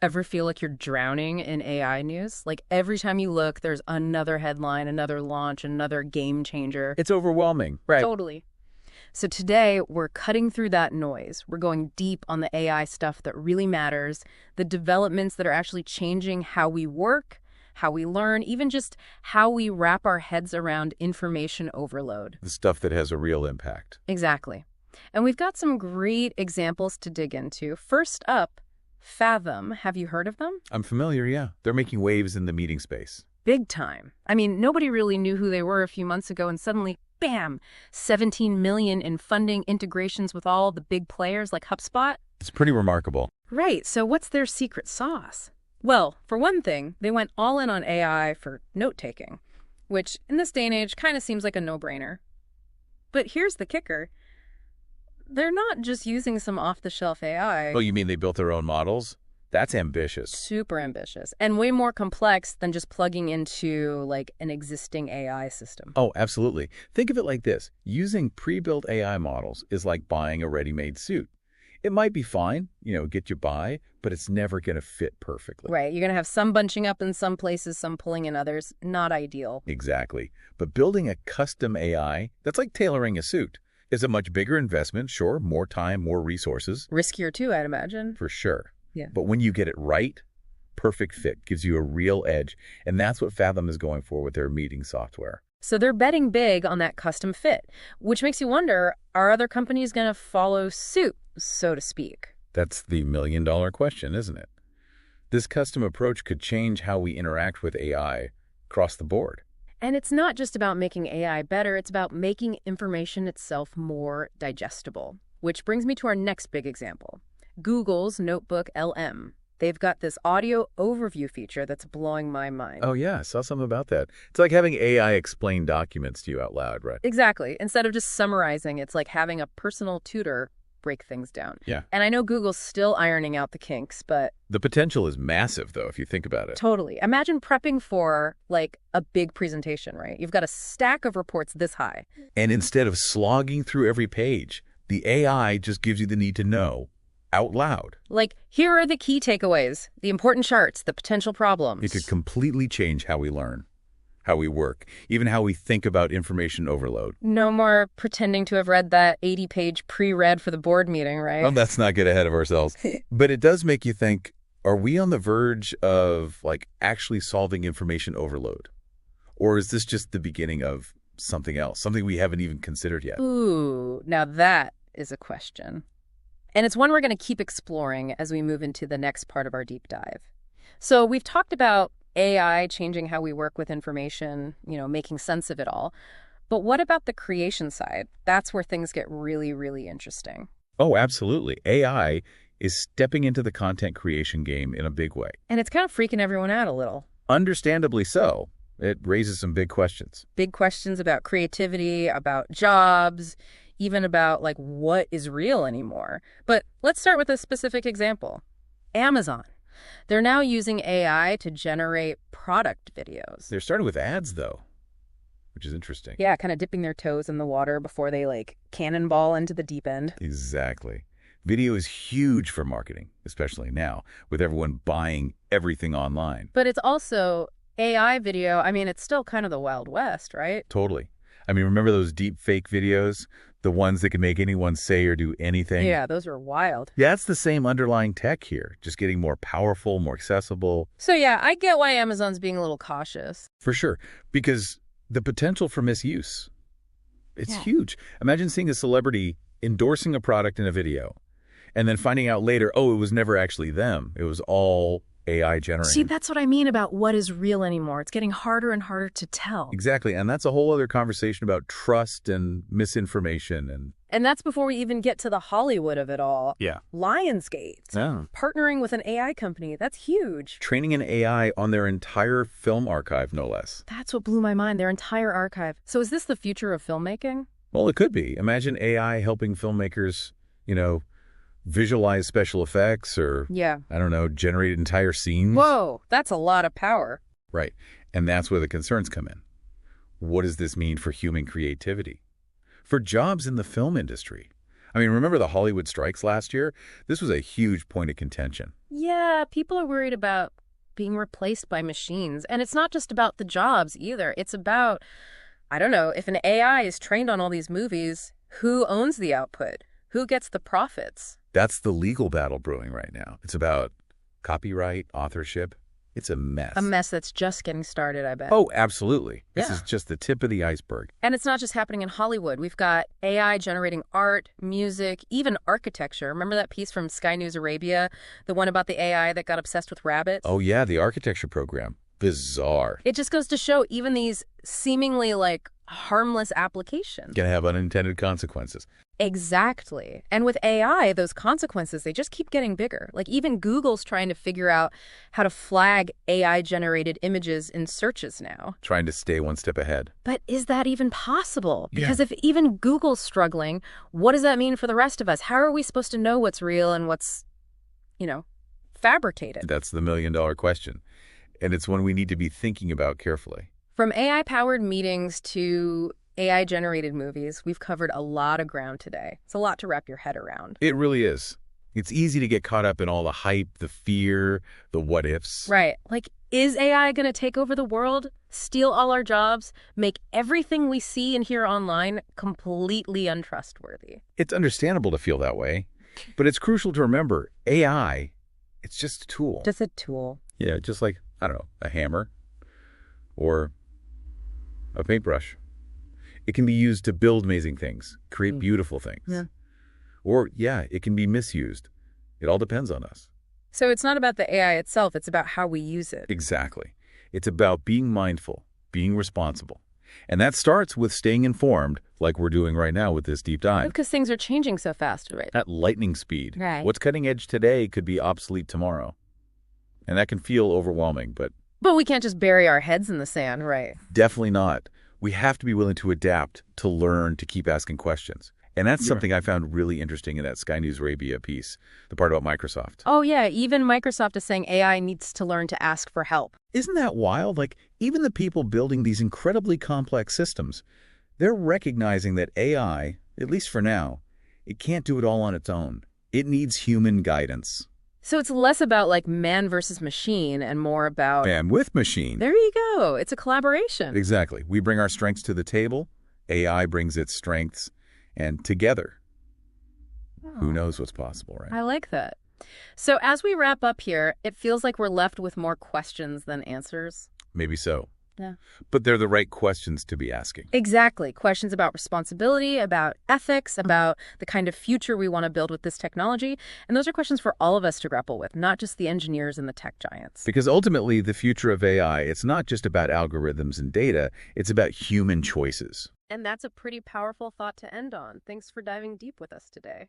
Ever feel like you're drowning in AI news? Like every time you look, there's another headline, another launch, another game changer. It's overwhelming. Right. Totally. So today, we're cutting through that noise. We're going deep on the AI stuff that really matters, the developments that are actually changing how we work, how we learn, even just how we wrap our heads around information overload. The stuff that has a real impact. Exactly. And we've got some great examples to dig into. First up, Fathom. Have you heard of them? I'm familiar, yeah. They're making waves in the meeting space. Big time. I mean, nobody really knew who they were a few months ago, and suddenly, bam, 17 million in funding, integrations with all the big players like HubSpot. It's pretty remarkable. Right, so what's their secret sauce? Well, for one thing, they went all in on AI for note-taking, which in this day and age kind of seems like a no-brainer. But here's the kicker. They're not just using some off-the-shelf AI. Oh, you mean they built their own models? That's ambitious. Super ambitious, and way more complex than just plugging into, like, an existing AI system. Oh, absolutely. Think of it like this. Using pre-built AI models is like buying a ready-made suit. It might be fine, get you by, but it's never going to fit perfectly. Right, you're going to have some bunching up in some places, some pulling in others. Not ideal. Exactly. But building a custom AI, that's like tailoring a suit. It's a much bigger investment, sure, more time, more resources. Riskier too, I'd imagine. For sure. Yeah. But when you get it right, perfect fit gives you a real edge. And that's what Fathom is going for with their meeting software. So they're betting big on that custom fit, which makes you wonder, are other companies going to follow suit, so to speak? That's the million-dollar question, isn't it? This custom approach could change how we interact with AI across the board. And it's not just about making AI better, it's about making information itself more digestible. Which brings me to our next big example. Google's Notebook LM. They've got this audio overview feature that's blowing my mind. Oh, yeah, I saw something about that. It's like having AI explain documents to you out loud, right? Exactly. Instead of just summarizing, it's like having a personal tutor break things down. Yeah. And I know Google's still ironing out the kinks, but... The potential is massive, though, if you think about it. Totally. Imagine prepping for, like, a big presentation, right? You've got a stack of reports this high. And instead of slogging through every page, the AI just gives you the need to know out loud. Like, here are the key takeaways, the important charts, the potential problems. It could completely change how we learn, how we work, even how we think about information overload. No more pretending to have read that 80-page pre-read for the board meeting, right? Well, let's not get ahead of ourselves. But it does make you think, are we on the verge of, actually solving information overload? Or is this just the beginning of something else, something we haven't even considered yet? Ooh, now that is a question. And it's one we're going to keep exploring as we move into the next part of our deep dive. So we've talked about AI changing how we work with information, making sense of it all. But what about the creation side? That's where things get really, really interesting. Oh, absolutely. AI is stepping into the content creation game in a big way. And it's kind of freaking everyone out a little. Understandably so. It raises some big questions. Big questions about creativity, about jobs, even about, what is real anymore. But let's start with a specific example. Amazon. They're now using AI to generate product videos. They're starting with ads, though, which is interesting. Yeah, kind of dipping their toes in the water before they, cannonball into the deep end. Exactly. Video is huge for marketing, especially now, with everyone buying everything online. But it's also AI video. I mean, it's still kind of the Wild West, right? Totally. I mean, remember those deep fake videos? The ones that can make anyone say or do anything? Yeah, those are wild. Yeah, it's the same underlying tech here, just getting more powerful, more accessible. So yeah, I get why Amazon's being a little cautious. For sure, because the potential for misuse, it's huge. Imagine seeing a celebrity endorsing a product in a video and then finding out later, oh, it was never actually them. It was all AI generated. See, that's what I mean about what is real anymore. It's getting harder and harder to tell. Exactly. And that's a whole other conversation about trust and misinformation. And that's before we even get to the Hollywood of it all. Yeah. Lionsgate. Yeah. Partnering with an AI company. That's huge. Training an AI on their entire film archive, no less. That's what blew my mind, their entire archive. So is this the future of filmmaking? Well, it could be. Imagine AI helping filmmakers, visualize special effects or, generate entire scenes. Whoa, that's a lot of power. Right. And that's where the concerns come in. What does this mean for human creativity? For jobs in the film industry? I mean, remember the Hollywood strikes last year? This was a huge point of contention. Yeah, people are worried about being replaced by machines. And it's not just about the jobs either. It's about, I don't know, if an AI is trained on all these movies, who owns the output? Who gets the profits? That's the legal battle brewing right now. It's about copyright, authorship. It's a mess. A mess that's just getting started, I bet. Oh, absolutely. This Yeah. is just the tip of the iceberg. And it's not just happening in Hollywood. We've got AI generating art, music, even architecture. Remember that piece from Sky News Arabia, the one about the AI that got obsessed with rabbits? Oh, yeah, the architecture program. Bizarre. It just goes to show even these seemingly like harmless applications. Can have unintended consequences. Exactly. And with AI, those consequences, they just keep getting bigger. Like even Google's trying to figure out how to flag AI-generated images in searches now. Trying to stay one step ahead. But is that even possible? Yeah. Because if even Google's struggling, what does that mean for the rest of us? How are we supposed to know what's real and what's, fabricated? That's the million-dollar question. And it's one we need to be thinking about carefully. From AI-powered meetings to AI-generated movies, we've covered a lot of ground today. It's a lot to wrap your head around. It really is. It's easy to get caught up in all the hype, the fear, the what-ifs. Right. Like, is AI going to take over the world, steal all our jobs, make everything we see and hear online completely untrustworthy? It's understandable to feel that way, but it's crucial to remember AI, it's just a tool. Just a tool. Yeah, just like, I don't know, a hammer or a paintbrush. It can be used to build amazing things, create beautiful things. Yeah. Or, yeah, it can be misused. It all depends on us. So it's not about the AI itself, it's about how we use it. Exactly. It's about being mindful, being responsible. And that starts with staying informed, like we're doing right now with this deep dive. Because things are changing so fast, right? At lightning speed. Right. What's cutting edge today could be obsolete tomorrow. And that can feel overwhelming, but But we can't just bury our heads in the sand, right? definitely not. We have to be willing to adapt, to learn, to keep asking questions. And that's something I found really interesting in that Sky News Arabia piece, the part about Microsoft. Oh, yeah. Even Microsoft is saying AI needs to learn to ask for help. Isn't that wild? Like, even the people building these incredibly complex systems, they're recognizing that AI, at least for now, it can't do it all on its own. It needs human guidance. So it's less about like man versus machine and more about... Man with machine. There you go. It's a collaboration. Exactly. We bring our strengths to the table. AI brings its strengths. And together, who knows what's possible, right? I like that. So as we wrap up here, it feels like we're left with more questions than answers. Maybe so. Yeah. But they're the right questions to be asking. Exactly. Questions about responsibility, about ethics, about the kind of future we want to build with this technology. And those are questions for all of us to grapple with, not just the engineers and the tech giants. Because ultimately, the future of AI, it's not just about algorithms and data, it's about human choices. And that's a pretty powerful thought to end on. Thanks for diving deep with us today.